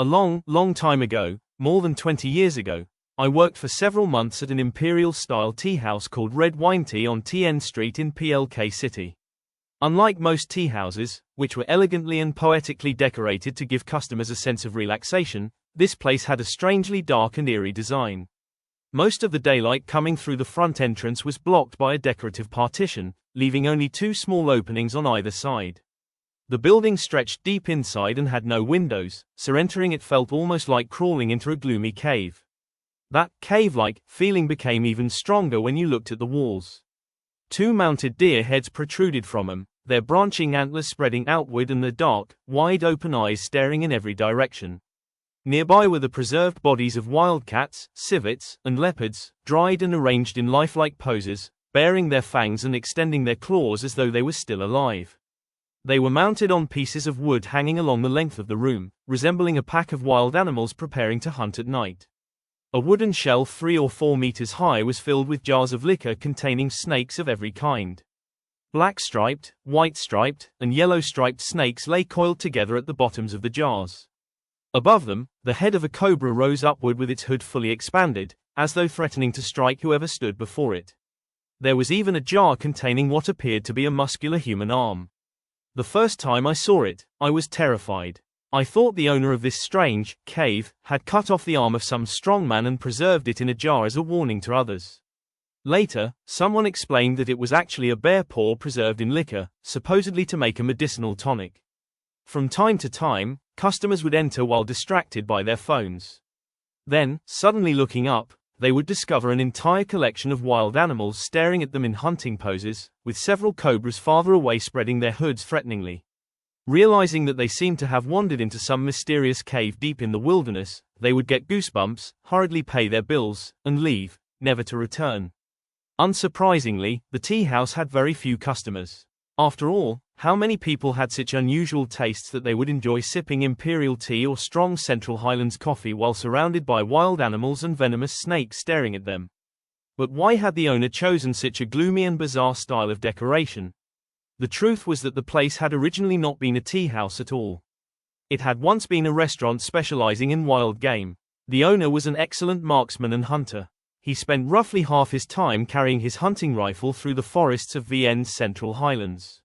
A long time ago, more than 20 years ago, I worked for several months at an imperial-style tea house called Red Wine Tea on TN Street in PLK City. Unlike most tea houses, which were elegantly and poetically decorated to give customers a sense of relaxation, this place had a strangely dark and eerie design. Most of the daylight coming through the front entrance was blocked by a decorative partition, leaving only two small openings on either side. The building stretched deep inside and had no windows, so entering it felt almost like crawling into a gloomy cave. That cave-like feeling became even stronger when you looked at the walls. Two mounted deer heads protruded from them, their branching antlers spreading outward and their dark, wide-open eyes staring in every direction. Nearby were the preserved bodies of wildcats, civets, and leopards, dried and arranged in lifelike poses, baring their fangs and extending their claws as though they were still alive. They were mounted on pieces of wood hanging along the length of the room, resembling a pack of wild animals preparing to hunt at night. A wooden shelf 3 or 4 meters high was filled with jars of liquor containing snakes of every kind. Black-striped, white-striped, and yellow-striped snakes lay coiled together at the bottoms of the jars. Above them, the head of a cobra rose upward with its hood fully expanded, as though threatening to strike whoever stood before it. There was even a jar containing what appeared to be a muscular human arm. The first time I saw it, I was terrified. I thought the owner of this strange cave had cut off the arm of some strongman and preserved it in a jar as a warning to others. Later, someone explained that it was actually a bear paw preserved in liquor, supposedly to make a medicinal tonic. From time to time, customers would enter while distracted by their phones. Then, suddenly looking up, they would discover an entire collection of wild animals staring at them in hunting poses, with several cobras farther away spreading their hoods threateningly. Realizing that they seemed to have wandered into some mysterious cave deep in the wilderness, they would get goosebumps, hurriedly pay their bills, and leave, never to return. Unsurprisingly, the tea house had very few customers. After all, how many people had such unusual tastes that they would enjoy sipping imperial tea or strong Central Highlands coffee while surrounded by wild animals and venomous snakes staring at them? But why had the owner chosen such a gloomy and bizarre style of decoration? The truth was that the place had originally not been a tea house at all. It had once been a restaurant specializing in wild game. The owner was an excellent marksman and hunter. He spent roughly half his time carrying his hunting rifle through the forests of VN's Central Highlands.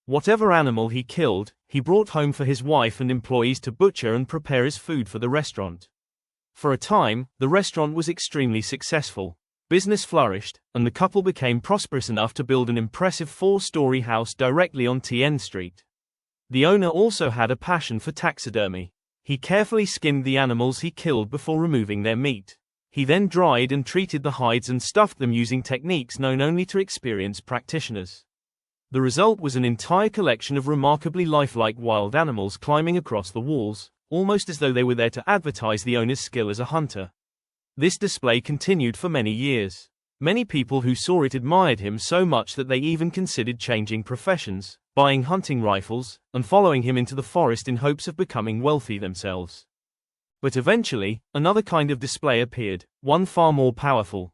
Whatever animal he killed, he brought home for his wife and employees to butcher and prepare as food for the restaurant. For a time, the restaurant was extremely successful. Business flourished, and the couple became prosperous enough to build an impressive 4-story house directly on TN Street. The owner also had a passion for taxidermy. He carefully skinned the animals he killed before removing their meat. He then dried and treated the hides and stuffed them using techniques known only to experienced practitioners. The result was an entire collection of remarkably lifelike wild animals climbing across the walls, almost as though they were there to advertise the owner's skill as a hunter. This display continued for many years. Many people who saw it admired him so much that they even considered changing professions, buying hunting rifles, and following him into the forest in hopes of becoming wealthy themselves. But eventually, another kind of display appeared, one far more powerful.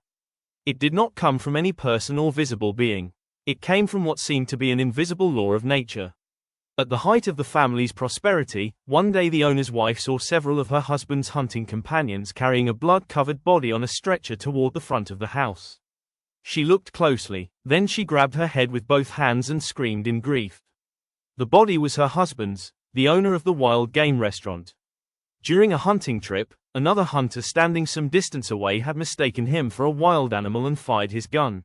It did not come from any person or visible being. It came from what seemed to be an invisible law of nature. At the height of the family's prosperity, one day the owner's wife saw several of her husband's hunting companions carrying a blood-covered body on a stretcher toward the front of the house. She looked closely, then she grabbed her head with both hands and screamed in grief. The body was her husband's, the owner of the wild game restaurant. During a hunting trip, another hunter standing some distance away had mistaken him for a wild animal and fired his gun.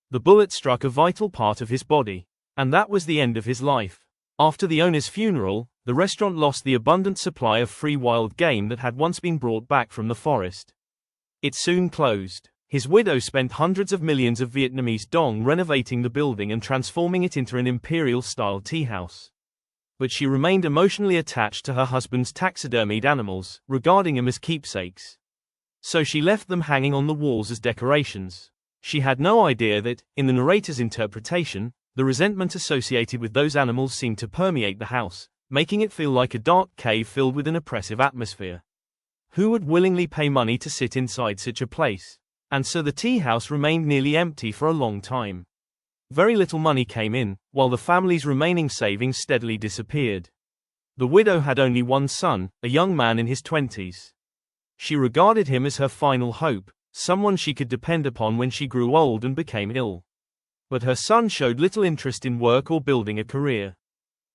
The bullet struck a vital part of his body. And that was the end of his life. After the owner's funeral, the restaurant lost the abundant supply of free wild game that had once been brought back from the forest. It soon closed. His widow spent hundreds of millions of Vietnamese dong renovating the building and transforming it into an imperial-style tea house. But she remained emotionally attached to her husband's taxidermied animals, regarding them as keepsakes. So she left them hanging on the walls as decorations. She had no idea that, in the narrator's interpretation, the resentment associated with those animals seemed to permeate the house, making it feel like a dark cave filled with an oppressive atmosphere. Who would willingly pay money to sit inside such a place? And so the tea house remained nearly empty for a long time. Very little money came in, while the family's remaining savings steadily disappeared. The widow had only one son, a young man in his 20s. She regarded him as her final hope, someone she could depend upon when she grew old and became ill. But her son showed little interest in work or building a career.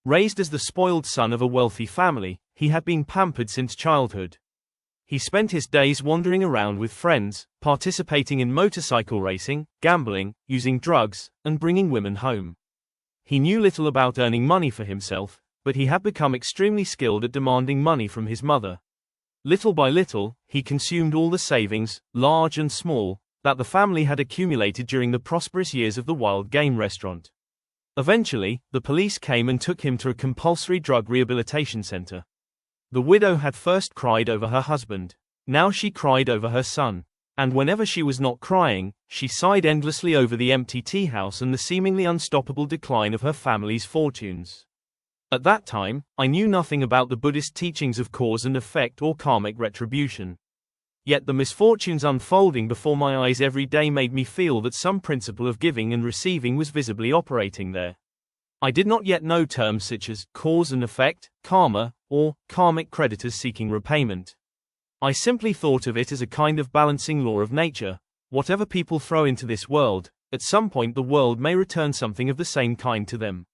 Raised as the spoiled son of a wealthy family, he had been pampered since childhood. He spent his days wandering around with friends, participating in motorcycle racing, gambling, using drugs, and bringing women home. He knew little about earning money for himself, but he had become extremely skilled at demanding money from his mother. Little by little, he consumed all the savings, large and small, that the family had accumulated during the prosperous years of the Wild Game Restaurant. Eventually, the police came and took him to a compulsory drug rehabilitation center. The widow had first cried over her husband. Now she cried over her son. And whenever she was not crying, she sighed endlessly over the empty tea house and the seemingly unstoppable decline of her family's fortunes. At that time, I knew nothing about the Buddhist teachings of cause and effect or karmic retribution. Yet the misfortunes unfolding before my eyes every day made me feel that some principle of giving and receiving was visibly operating there. I did not yet know terms such as cause and effect, karma, or karmic creditors seeking repayment. I simply thought of it as a kind of balancing law of nature. Whatever people throw into this world, at some point the world may return something of the same kind to them.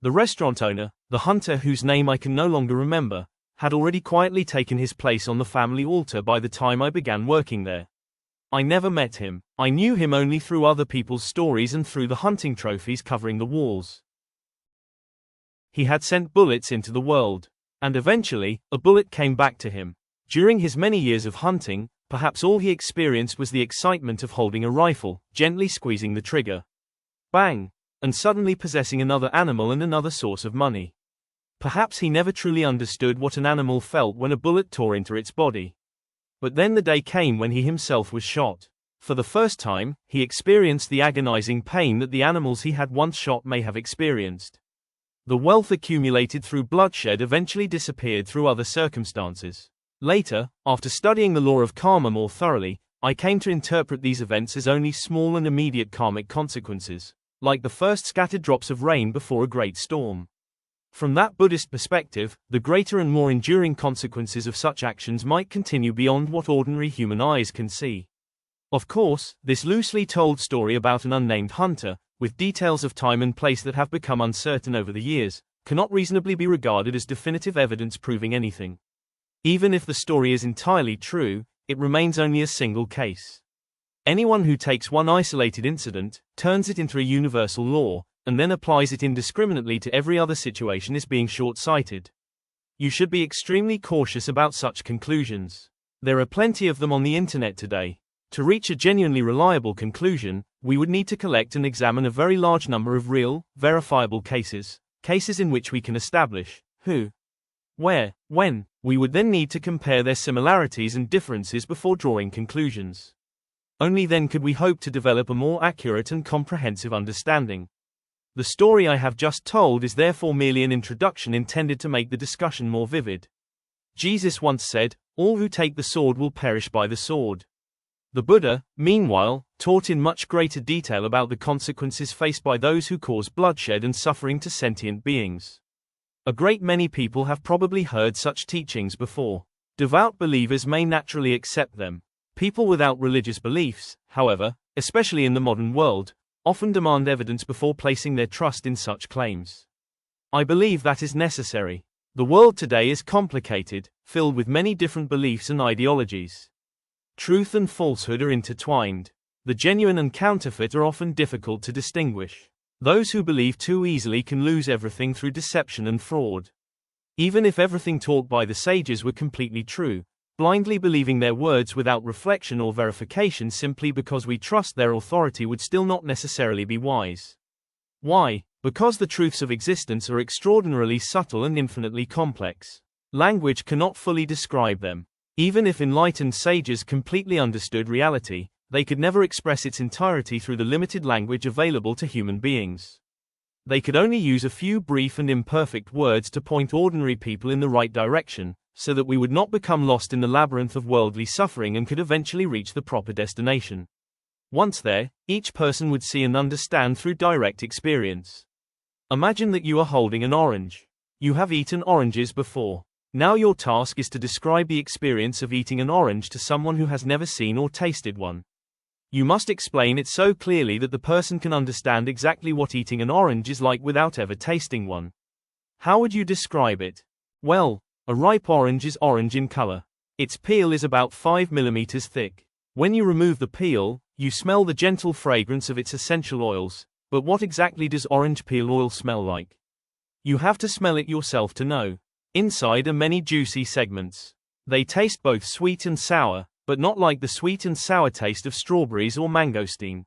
The restaurant owner, the hunter whose name I can no longer remember, had already quietly taken his place on the family altar by the time I began working there. I never met him. I knew him only through other people's stories and through the hunting trophies covering the walls. He had sent bullets into the world. And eventually, a bullet came back to him. During his many years of hunting, perhaps all he experienced was the excitement of holding a rifle, gently squeezing the trigger. Bang! And suddenly possessing another animal and another source of money. Perhaps he never truly understood what an animal felt when a bullet tore into its body. But then the day came when he himself was shot. For the first time, he experienced the agonizing pain that the animals he had once shot may have experienced. The wealth accumulated through bloodshed eventually disappeared through other circumstances. Later, after studying the law of karma more thoroughly, I came to interpret these events as only small and immediate karmic consequences, like the first scattered drops of rain before a great storm. From that Buddhist perspective, the greater and more enduring consequences of such actions might continue beyond what ordinary human eyes can see. Of course, this loosely told story about an unnamed hunter, with details of time and place that have become uncertain over the years, cannot reasonably be regarded as definitive evidence proving anything. Even if the story is entirely true, it remains only a single case. Anyone who takes one isolated incident, turns it into a universal law, and then applies it indiscriminately to every other situation is being short-sighted. You should be extremely cautious about such conclusions. There are plenty of them on the internet today. To reach a genuinely reliable conclusion, we would need to collect and examine a very large number of real, verifiable cases in which we can establish who, where, when. We would then need to compare their similarities and differences before drawing conclusions. Only then could we hope to develop a more accurate and comprehensive understanding. The story I have just told is therefore merely an introduction intended to make the discussion more vivid. Jesus once said, "All who take the sword will perish by the sword." The Buddha, meanwhile, taught in much greater detail about the consequences faced by those who cause bloodshed and suffering to sentient beings. A great many people have probably heard such teachings before. Devout believers may naturally accept them. People without religious beliefs, however, especially in the modern world, often demand evidence before placing their trust in such claims. I believe that is necessary. The world today is complicated, filled with many different beliefs and ideologies. Truth and falsehood are intertwined. The genuine and counterfeit are often difficult to distinguish. Those who believe too easily can lose everything through deception and fraud. Even if everything taught by the sages were completely true, blindly believing their words without reflection or verification simply because we trust their authority would still not necessarily be wise. Why? Because the truths of existence are extraordinarily subtle and infinitely complex. Language cannot fully describe them. Even if enlightened sages completely understood reality, they could never express its entirety through the limited language available to human beings. They could only use a few brief and imperfect words to point ordinary people in the right direction, so that we would not become lost in the labyrinth of worldly suffering and could eventually reach the proper destination. Once there, each person would see and understand through direct experience. Imagine that you are holding an orange. You have eaten oranges before. Now your task is to describe the experience of eating an orange to someone who has never seen or tasted one. You must explain it so clearly that the person can understand exactly what eating an orange is like without ever tasting one. How would you describe it? Well, a ripe orange is orange in color. Its peel is about 5 millimeters thick. When you remove the peel, you smell the gentle fragrance of its essential oils. But what exactly does orange peel oil smell like? You have to smell it yourself to know. Inside are many juicy segments. They taste both sweet and sour, but not like the sweet and sour taste of strawberries or mangosteen.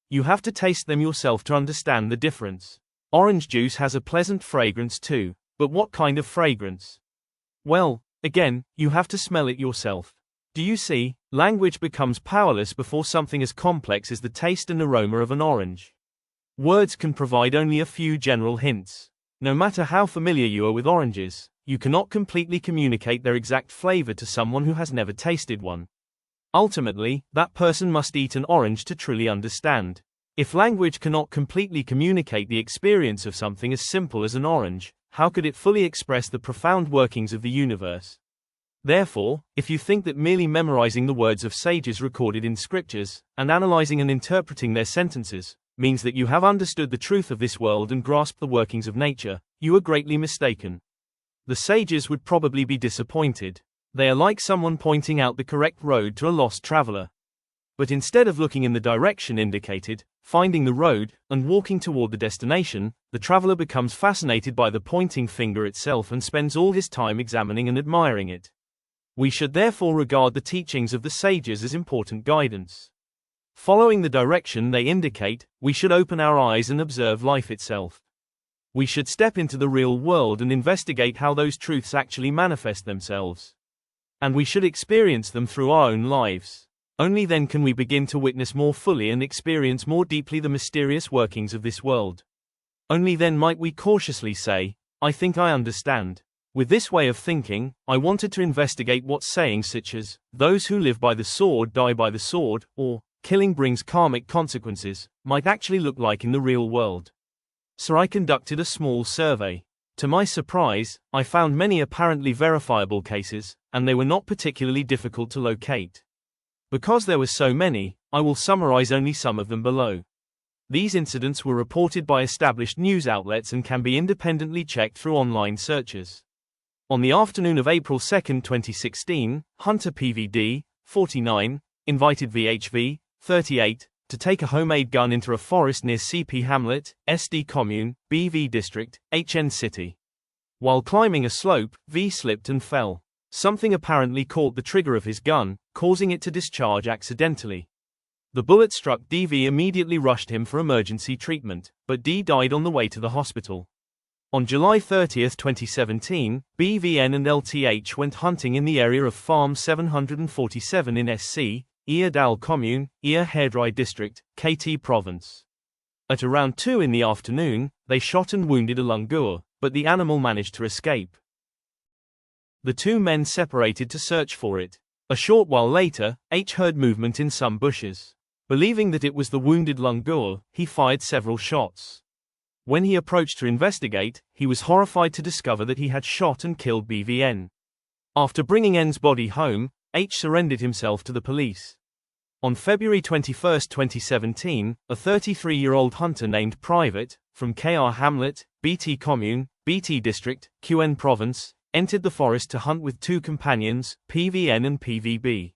You have to taste them yourself to understand the difference. Orange juice has a pleasant fragrance too, but what kind of fragrance? Well, again, you have to smell it yourself. Do you see? Language becomes powerless before something as complex as the taste and aroma of an orange. Words can provide only a few general hints. No matter how familiar you are with oranges, you cannot completely communicate their exact flavor to someone who has never tasted one. Ultimately, that person must eat an orange to truly understand. If language cannot completely communicate the experience of something as simple as an orange, how could it fully express the profound workings of the universe? Therefore, if you think that merely memorizing the words of sages recorded in scriptures, and analyzing and interpreting their sentences, means that you have understood the truth of this world and grasped the workings of nature, you are greatly mistaken. The sages would probably be disappointed. They are like someone pointing out the correct road to a lost traveler. But instead of looking in the direction indicated, finding the road, and walking toward the destination, the traveler becomes fascinated by the pointing finger itself and spends all his time examining and admiring it. We should therefore regard the teachings of the sages as important guidance. Following the direction they indicate, we should open our eyes and observe life itself. We should step into the real world and investigate how those truths actually manifest themselves. And we should experience them through our own lives. Only then can we begin to witness more fully and experience more deeply the mysterious workings of this world. Only then might we cautiously say, I think I understand. With this way of thinking, I wanted to investigate what sayings such as, those who live by the sword die by the sword, or, killing brings karmic consequences, might actually look like in the real world. So I conducted a small survey. To my surprise, I found many apparently verifiable cases, and they were not particularly difficult to locate. Because there were so many, I will summarize only some of them below. These incidents were reported by established news outlets and can be independently checked through online searches. On the afternoon of April 2, 2016, Hunter PVD, 49, invited VHV, 38, to take a homemade gun into a forest near CP Hamlet, SD Commune, BV District, HN City. While climbing a slope, V slipped and fell. Something apparently caught the trigger of his gun, causing it to discharge accidentally. The bullet struck DV immediately rushed him for emergency treatment, but D died on the way to the hospital. On July 30, 2017, BVN and LTH went hunting in the area of Farm 747 in SC, Ia Dal Commune, Ia Hairdry District, KT Province. At around 2 in the afternoon, they shot and wounded a langur, but the animal managed to escape. The two men separated to search for it. A short while later, H heard movement in some bushes. Believing that it was the wounded langur, he fired several shots. When he approached to investigate, he was horrified to discover that he had shot and killed BVN. After bringing N's body home, H surrendered himself to the police. On February 21, 2017, a 33-year-old hunter named Private, from KR Hamlet, BT Commune, BT District, QN Province, entered the forest to hunt with two companions, PVN and PVB.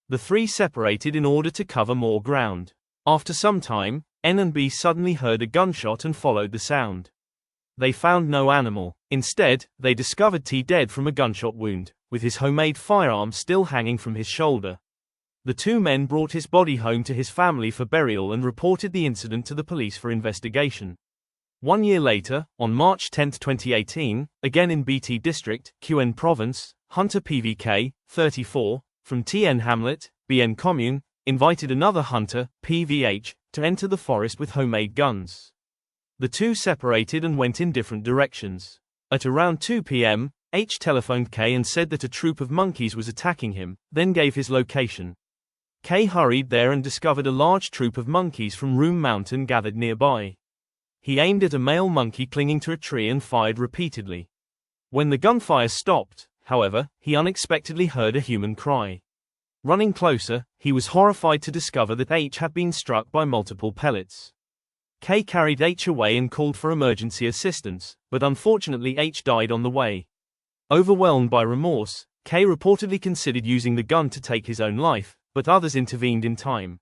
The three separated in order to cover more ground. After some time, N and B suddenly heard a gunshot and followed the sound. They found no animal. Instead, they discovered T dead from a gunshot wound, with his homemade firearm still hanging from his shoulder. The two men brought his body home to his family for burial and reported the incident to the police for investigation. 1 year later, on March 10, 2018, again in BT District, QN Province, Hunter PVK, 34, from TN Hamlet, BN Commune, invited another hunter, PVH, to enter the forest with homemade guns. The two separated and went in different directions. At around 2 p.m., H telephoned K and said that a troop of monkeys was attacking him, then gave his location. K hurried there and discovered a large troop of monkeys from Room Mountain gathered nearby. He aimed at a male monkey clinging to a tree and fired repeatedly. When the gunfire stopped, however, he unexpectedly heard a human cry. Running closer, he was horrified to discover that H had been struck by multiple pellets. K carried H away and called for emergency assistance, but unfortunately H died on the way. Overwhelmed by remorse, K reportedly considered using the gun to take his own life, but others intervened in time.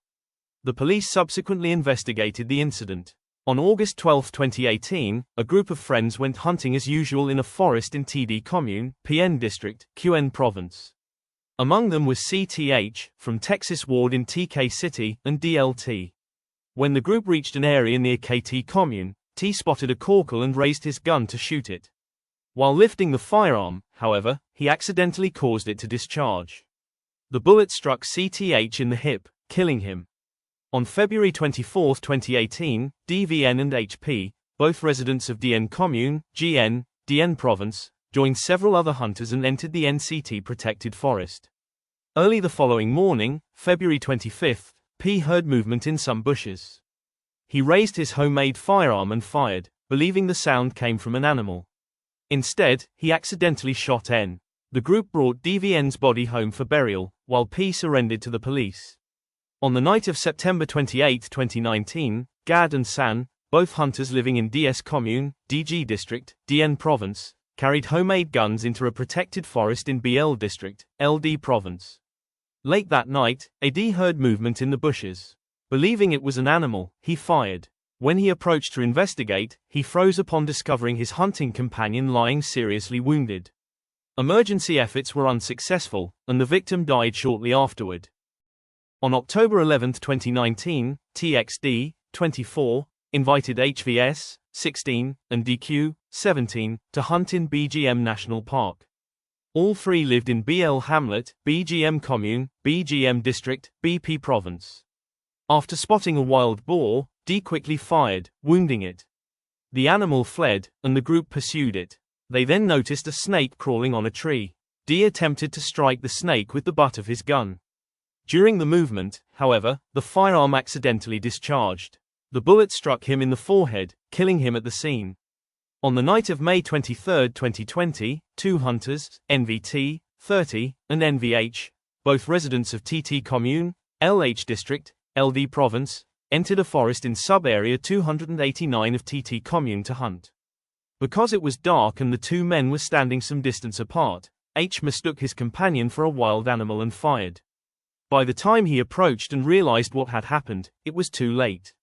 The police subsequently investigated the incident. On August 12, 2018, a group of friends went hunting as usual in a forest in TD Commune, PN District, QN Province. Among them was CTH, from Texas Ward in TK City, and DLT. When the group reached an area near KT Commune, T spotted a corporal and raised his gun to shoot it. While lifting the firearm, however, he accidentally caused it to discharge. The bullet struck CTH in the hip, killing him. On February 24, 2018, DVN and HP, both residents of DN Commune, GN, DN Province, joined several other hunters and entered the NCT protected forest. Early the following morning, February 25, P heard movement in some bushes. He raised his homemade firearm and fired, believing the sound came from an animal. Instead, he accidentally shot N. The group brought DVN's body home for burial, while P surrendered to the police. On the night of September 28, 2019, Gad and San, both hunters living in DS Commune, DG District, DN Province, carried homemade guns into a protected forest in BL District, LD Province. Late that night, AD heard movement in the bushes. Believing it was an animal, he fired. When he approached to investigate, he froze upon discovering his hunting companion lying seriously wounded. Emergency efforts were unsuccessful, and the victim died shortly afterward. On October 11, 2019, TXD, 24, invited HVS, 16, and DQ, 17, to hunt in BGM National Park. All three lived in BL Hamlet, BGM Commune, BGM District, BP Province. After spotting a wild boar, D quickly fired, wounding it. The animal fled, and the group pursued it. They then noticed a snake crawling on a tree. D attempted to strike the snake with the butt of his gun. During the movement, however, the firearm accidentally discharged. The bullet struck him in the forehead, killing him at the scene. On the night of May 23, 2020, two hunters, NVT, 30, and NVH, both residents of TT Commune, LH District, LD Province, entered a forest in sub-area 289 of TT Commune to hunt. Because it was dark and the two men were standing some distance apart, H mistook his companion for a wild animal and fired. By the time he approached and realized what had happened, it was too late.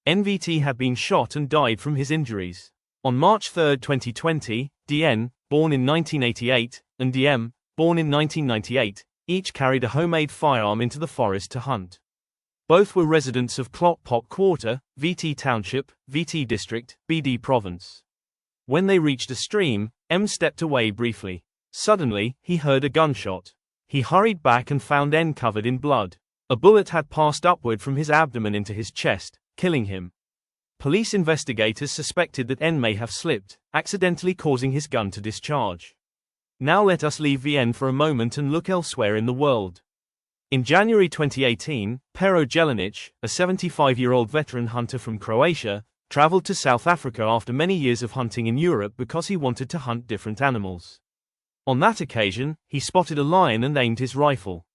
NVT had been shot and died from his injuries. On March 3, 2020, DN, born in 1988, and DM, born in 1998, each carried a homemade firearm into the forest to hunt. Both were residents of Clot Pop Quarter, VT Township, VT District, BD Province. When they reached a stream, M stepped away briefly. Suddenly, he heard a gunshot. He hurried back and found N covered in blood. A bullet had passed upward from his abdomen into his chest, killing him. Police investigators suspected that N may have slipped, accidentally causing his gun to discharge. Now let us leave VN for a moment and look elsewhere in the world. In January 2018, Pero Jelenic, a 75-year-old veteran hunter from Croatia, traveled to South Africa after many years of hunting in Europe because he wanted to hunt different animals. On that occasion, he spotted a lion and aimed his rifle.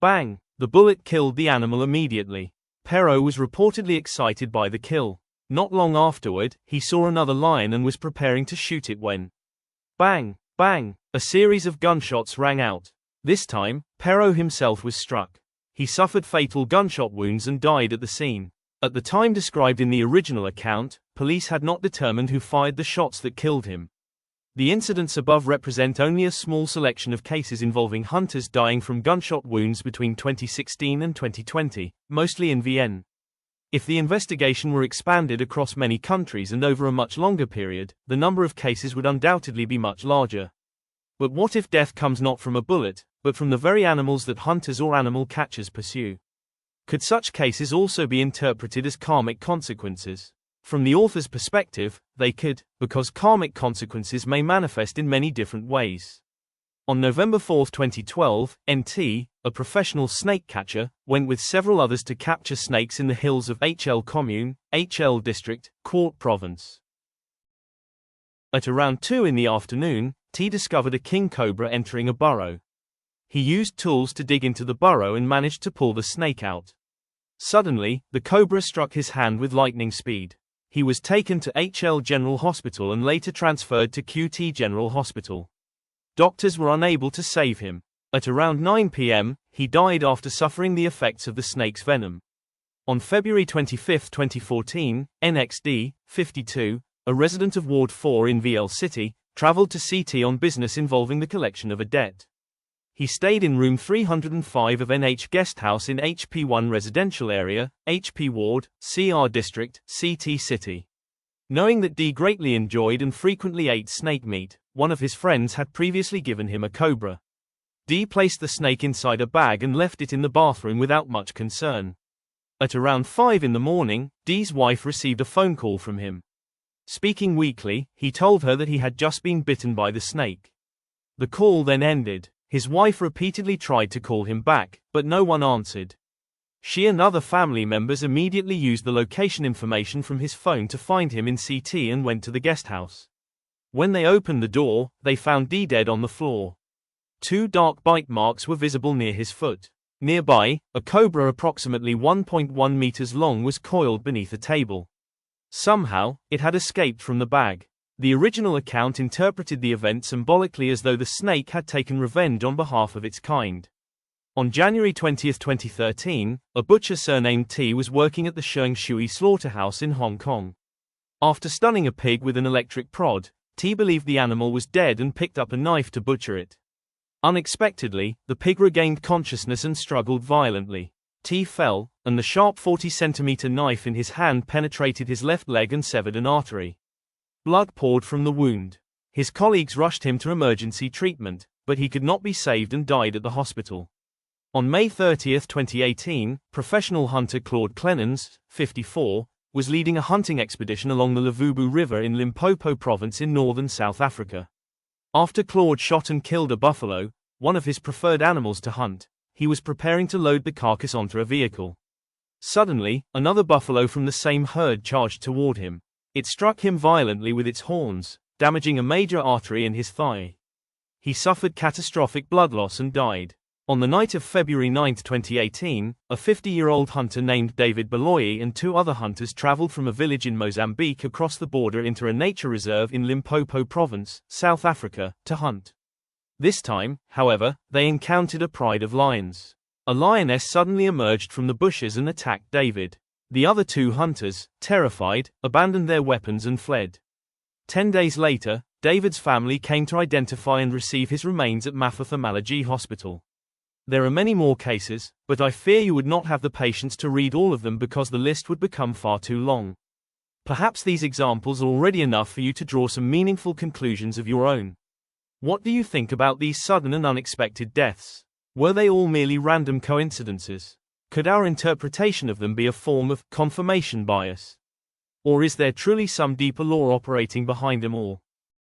Bang! The bullet killed the animal immediately. Pero was reportedly excited by the kill. Not long afterward, he saw another lion and was preparing to shoot it when bang! Bang! A series of gunshots rang out. This time, Pero himself was struck. He suffered fatal gunshot wounds and died at the scene. At the time described in the original account, police had not determined who fired the shots that killed him. The incidents above represent only a small selection of cases involving hunters dying from gunshot wounds between 2016 and 2020, mostly in VN. If the investigation were expanded across many countries and over a much longer period, the number of cases would undoubtedly be much larger. But what if death comes not from a bullet, but from the very animals that hunters or animal catchers pursue? Could such cases also be interpreted as karmic consequences? From the author's perspective, they could, because karmic consequences may manifest in many different ways. On November 4, 2012, NT, a professional snake catcher, went with several others to capture snakes in the hills of HL Commune, HL District, Quart Province. At around 2 in the afternoon, T discovered a king cobra entering a burrow. He used tools to dig into the burrow and managed to pull the snake out. Suddenly, the cobra struck his hand with lightning speed. He was taken to HL General Hospital and later transferred to QT General Hospital. Doctors were unable to save him. At around 9 p.m., he died after suffering the effects of the snake's venom. On February 25, 2014, NXD, 52, a resident of Ward 4 in VL City, traveled to CT on business involving the collection of a debt. He stayed in room 305 of NH Guest House in HP1 residential area, HP Ward, CR District, CT City. Knowing that D greatly enjoyed and frequently ate snake meat, one of his friends had previously given him a cobra. D placed the snake inside a bag and left it in the bathroom without much concern. At around 5 in the morning, D's wife received a phone call from him. Speaking weakly, he told her that he had just been bitten by the snake. The call then ended. His wife repeatedly tried to call him back, but no one answered. She and other family members immediately used the location information from his phone to find him in CT and went to the guest house. When they opened the door, they found D dead on the floor. 2 dark bite marks were visible near his foot. Nearby, a cobra approximately 1.1 meters long was coiled beneath a table. Somehow, it had escaped from the bag. The original account interpreted the event symbolically as though the snake had taken revenge on behalf of its kind. On January 20, 2013, a butcher surnamed T was working at the Sheung Shui slaughterhouse in Hong Kong. After stunning a pig with an electric prod, T believed the animal was dead and picked up a knife to butcher it. Unexpectedly, the pig regained consciousness and struggled violently. T fell, and the sharp 40-centimeter knife in his hand penetrated his left leg and severed an artery. Blood poured from the wound. His colleagues rushed him to emergency treatment, but he could not be saved and died at the hospital. On May 30, 2018, professional hunter Claude Clenens, 54, was leading a hunting expedition along the Levubu River in Limpopo province in northern South Africa. After Claude shot and killed a buffalo, one of his preferred animals to hunt, he was preparing to load the carcass onto a vehicle. Suddenly, another buffalo from the same herd charged toward him. It struck him violently with its horns, damaging a major artery in his thigh. He suffered catastrophic blood loss and died. On the night of February 9, 2018, a 50-year-old hunter named David Beloyi and 2 other hunters traveled from a village in Mozambique across the border into a nature reserve in Limpopo province, South Africa, to hunt. This time, however, they encountered a pride of lions. A lioness suddenly emerged from the bushes and attacked David. The other 2 hunters, terrified, abandoned their weapons and fled. 10 days later, David's family came to identify and receive his remains at Mafetha Malaji Hospital. There are many more cases, but I fear you would not have the patience to read all of them because the list would become far too long. Perhaps these examples are already enough for you to draw some meaningful conclusions of your own. What do you think about these sudden and unexpected deaths? Were they all merely random coincidences? Could our interpretation of them be a form of confirmation bias? Or is there truly some deeper law operating behind them all?